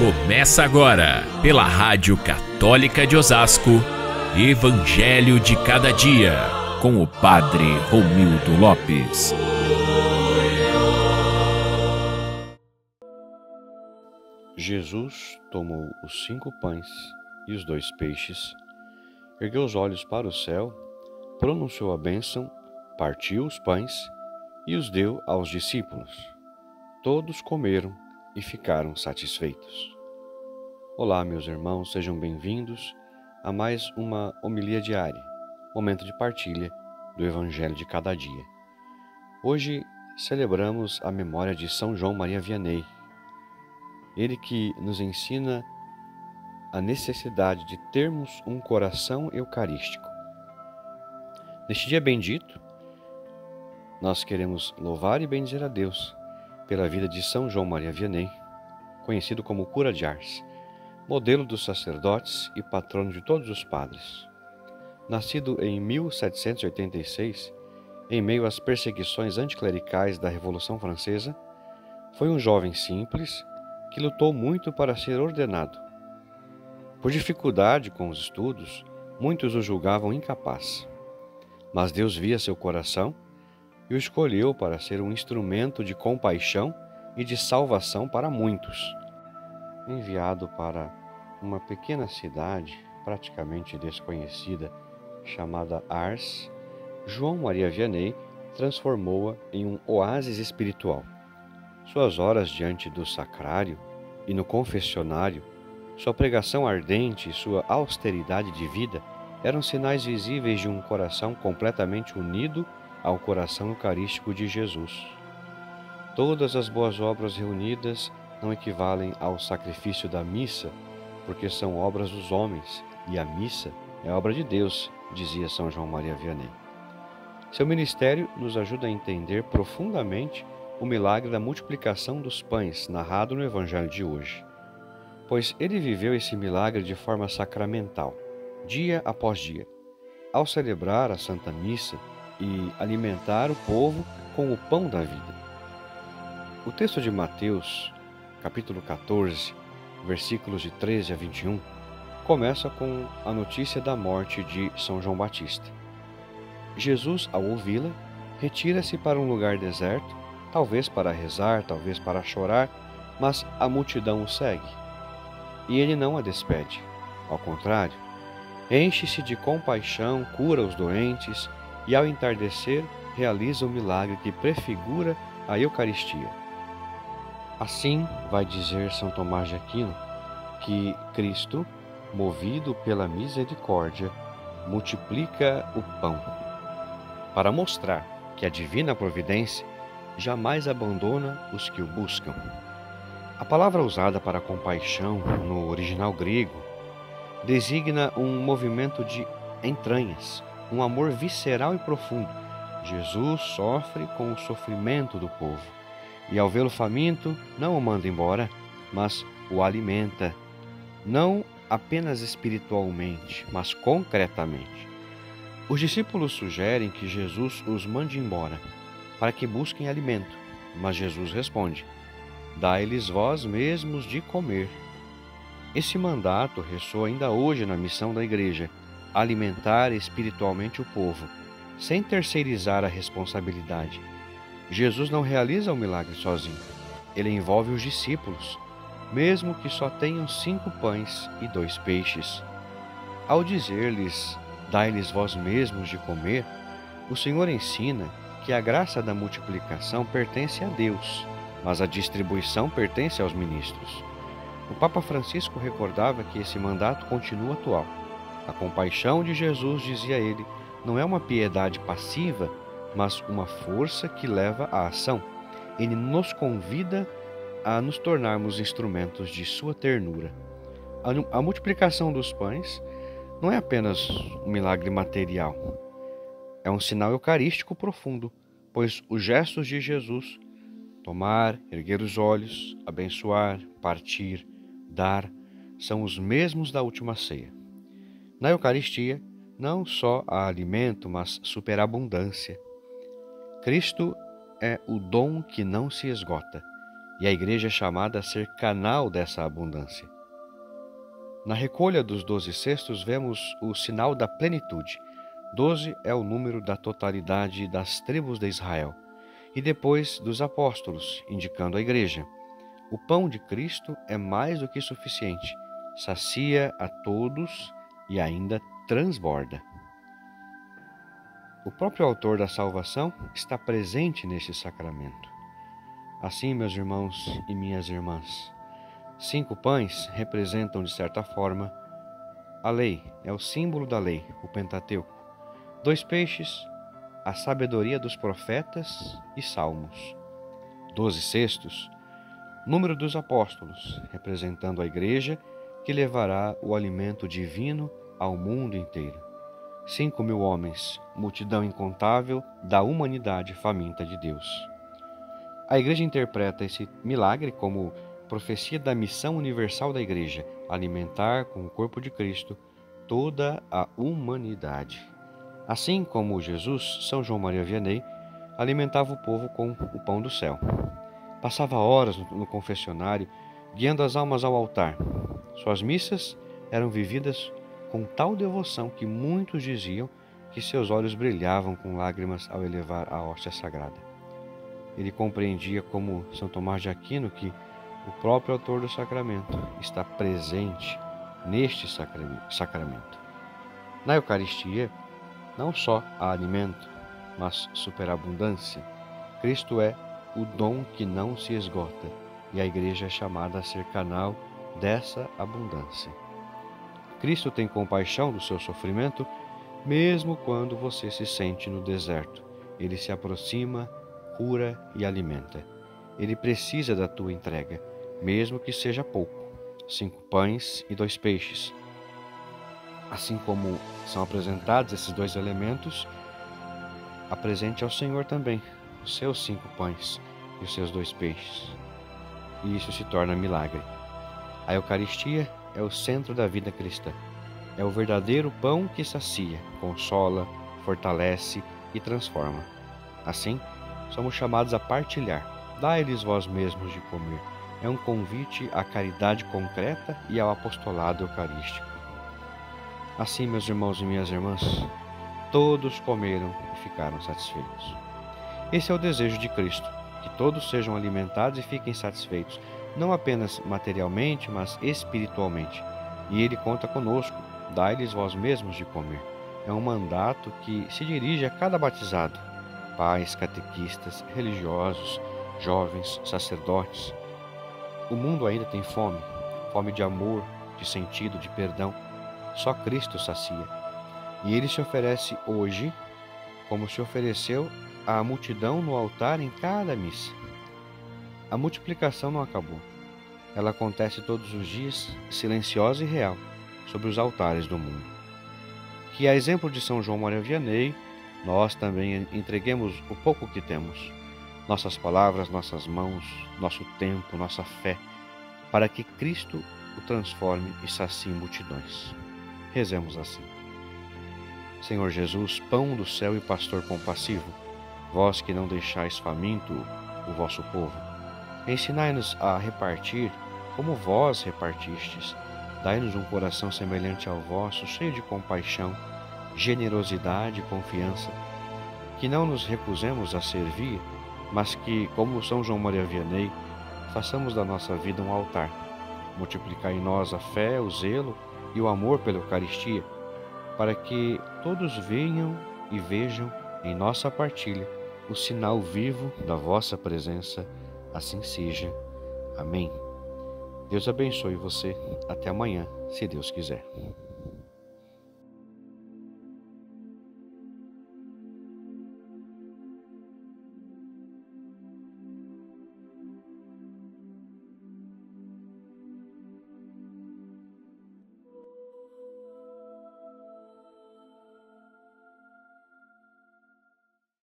Começa agora, pela Rádio Católica de Osasco, Evangelho de Cada Dia, com o Padre Romildo Lopes. Jesus tomou os 5 pães e os 2 peixes, ergueu os olhos para o céu, pronunciou a bênção, partiu os pães e os deu aos discípulos. Todos comeram e ficaram satisfeitos. Olá, meus irmãos, sejam bem-vindos a mais uma homilia diária, momento de partilha do Evangelho de Cada Dia. Hoje celebramos a memória de São João Maria Vianney, ele que nos ensina a necessidade de termos um coração eucarístico. Neste dia bendito, nós queremos louvar e bendizer a Deus pela vida de São João Maria Vianney, conhecido como cura de Ars, modelo dos sacerdotes e patrono de todos os padres. Nascido em 1786, em meio às perseguições anticlericais da Revolução Francesa, foi um jovem simples que lutou muito para ser ordenado. Por dificuldade com os estudos, muitos o julgavam incapaz. Mas Deus via seu coração e o escolheu para ser um instrumento de compaixão e de salvação para muitos. Enviado para uma pequena cidade praticamente desconhecida chamada Ars, João Maria Vianney transformou-a em um oásis espiritual. Suas horas diante do sacrário e no confessionário, sua pregação ardente e sua austeridade de vida eram sinais visíveis de um coração completamente unido ao coração eucarístico de Jesus. Todas as boas obras reunidas não equivalem ao sacrifício da missa, porque são obras dos homens, e a missa é obra de Deus, dizia São João Maria Vianney. Seu ministério nos ajuda a entender profundamente o milagre da multiplicação dos pães, narrado no Evangelho de hoje, pois ele viveu esse milagre de forma sacramental, dia após dia, ao celebrar a Santa Missa e alimentar o povo com o pão da vida. O texto de Mateus, capítulo 14, versículos de 13 a 21, começa com a notícia da morte de São João Batista. Jesus, ao ouvi-la, retira-se para um lugar deserto, talvez para rezar, talvez para chorar, mas a multidão o segue. E ele não a despede. Ao contrário, enche-se de compaixão, cura os doentes e, ao entardecer, realiza o milagre que prefigura a Eucaristia. Assim, vai dizer São Tomás de Aquino, que Cristo, movido pela misericórdia, multiplica o pão, para mostrar que a divina providência jamais abandona os que o buscam. A palavra usada para compaixão no original grego designa um movimento de entranhas, um amor visceral e profundo. Jesus sofre com o sofrimento do povo e, ao vê-lo faminto, não o manda embora, mas o alimenta, não apenas espiritualmente, mas concretamente. Os discípulos sugerem que Jesus os mande embora, para que busquem alimento, mas Jesus responde: dai-lhes vós mesmos de comer. Esse mandato ressoa ainda hoje na missão da Igreja, alimentar espiritualmente o povo, sem terceirizar a responsabilidade. Jesus não realiza o milagre sozinho, ele envolve os discípulos, mesmo que só tenham 5 pães e 2 peixes. Ao dizer-lhes, dai-lhes vós mesmos de comer, o Senhor ensina que a graça da multiplicação pertence a Deus, mas a distribuição pertence aos ministros. O Papa Francisco recordava que esse mandato continua atual. A compaixão de Jesus, dizia ele, não é uma piedade passiva, mas uma força que leva à ação. Ele nos convida a nos tornarmos instrumentos de sua ternura. A multiplicação dos pães não é apenas um milagre material, é um sinal eucarístico profundo, pois os gestos de Jesus, tomar, erguer os olhos, abençoar, partir, dar, são os mesmos da última ceia. Na Eucaristia, não só há alimento, mas superabundância. Cristo é o dom que não se esgota, e a igreja é chamada a ser canal dessa abundância. Na recolha dos 12 cestos vemos o sinal da plenitude. 12 é o número da totalidade das tribos de Israel, e depois dos apóstolos, indicando a igreja. O pão de Cristo é mais do que suficiente, sacia a todos e ainda transborda. O próprio autor da salvação está presente nesse sacramento. Assim, meus irmãos e minhas irmãs, 5 pães representam, de certa forma, a lei, é o símbolo da lei, o Pentateuco. 2 peixes, a sabedoria dos profetas e salmos. 12 cestos, número dos apóstolos, representando a igreja que levará o alimento divino ao mundo inteiro. 5.000 homens, multidão incontável da humanidade faminta de Deus. A igreja interpreta esse milagre como profecia da missão universal da igreja, alimentar com o corpo de Cristo toda a humanidade. Assim como Jesus, São João Maria Vianney alimentava o povo com o pão do céu. Passava horas no confessionário, guiando as almas ao altar. Suas missas eram vividas com tal devoção que muitos diziam que seus olhos brilhavam com lágrimas ao elevar a hóstia sagrada. Ele compreendia, como São Tomás de Aquino, que o próprio autor do sacramento está presente neste sacramento. Na Eucaristia, não só há alimento, mas superabundância. Cristo é o dom que não se esgota, e a igreja é chamada a ser canal dessa abundância. Cristo tem compaixão do seu sofrimento, mesmo quando você se sente no deserto. Ele se aproxima, cura e alimenta. Ele precisa da tua entrega, mesmo que seja pouco. 5 pães e 2 peixes. Assim como são apresentados esses 2 elementos, apresente ao Senhor também os seus 5 pães e os seus 2 peixes. E isso se torna milagre. A Eucaristia é o centro da vida cristã. É o verdadeiro pão que sacia, consola, fortalece e transforma. Assim, somos chamados a partilhar. Dai-lhes vós mesmos de comer. É um convite à caridade concreta e ao apostolado eucarístico. Assim, meus irmãos e minhas irmãs, todos comeram e ficaram satisfeitos. Esse é o desejo de Cristo, que todos sejam alimentados e fiquem satisfeitos, não apenas materialmente, mas espiritualmente. E Ele conta conosco, dai-lhes vós mesmos de comer. É um mandato que se dirige a cada batizado, pais, catequistas, religiosos, jovens, sacerdotes. O mundo ainda tem fome, fome de amor, de sentido, de perdão. Só Cristo sacia. E Ele se oferece hoje, como se ofereceu à multidão no altar em cada missa. A multiplicação não acabou. Ela acontece todos os dias, silenciosa e real, sobre os altares do mundo. Que, a exemplo de São João Maria Vianney, nós também entreguemos o pouco que temos, nossas palavras, nossas mãos, nosso tempo, nossa fé, para que Cristo o transforme e sacie multidões. Rezemos assim. Senhor Jesus, pão do céu e pastor compassivo, vós que não deixais faminto o vosso povo, ensinai-nos a repartir como vós repartistes. Dai-nos um coração semelhante ao vosso, cheio de compaixão, generosidade e confiança, que não nos recusemos a servir, mas que, como São João Maria Vianney, façamos da nossa vida um altar. Multiplicai em nós a fé, o zelo e o amor pela Eucaristia, para que todos venham e vejam em nossa partilha o sinal vivo da vossa presença. Assim seja. Amém. Deus abençoe você. Até amanhã, se Deus quiser.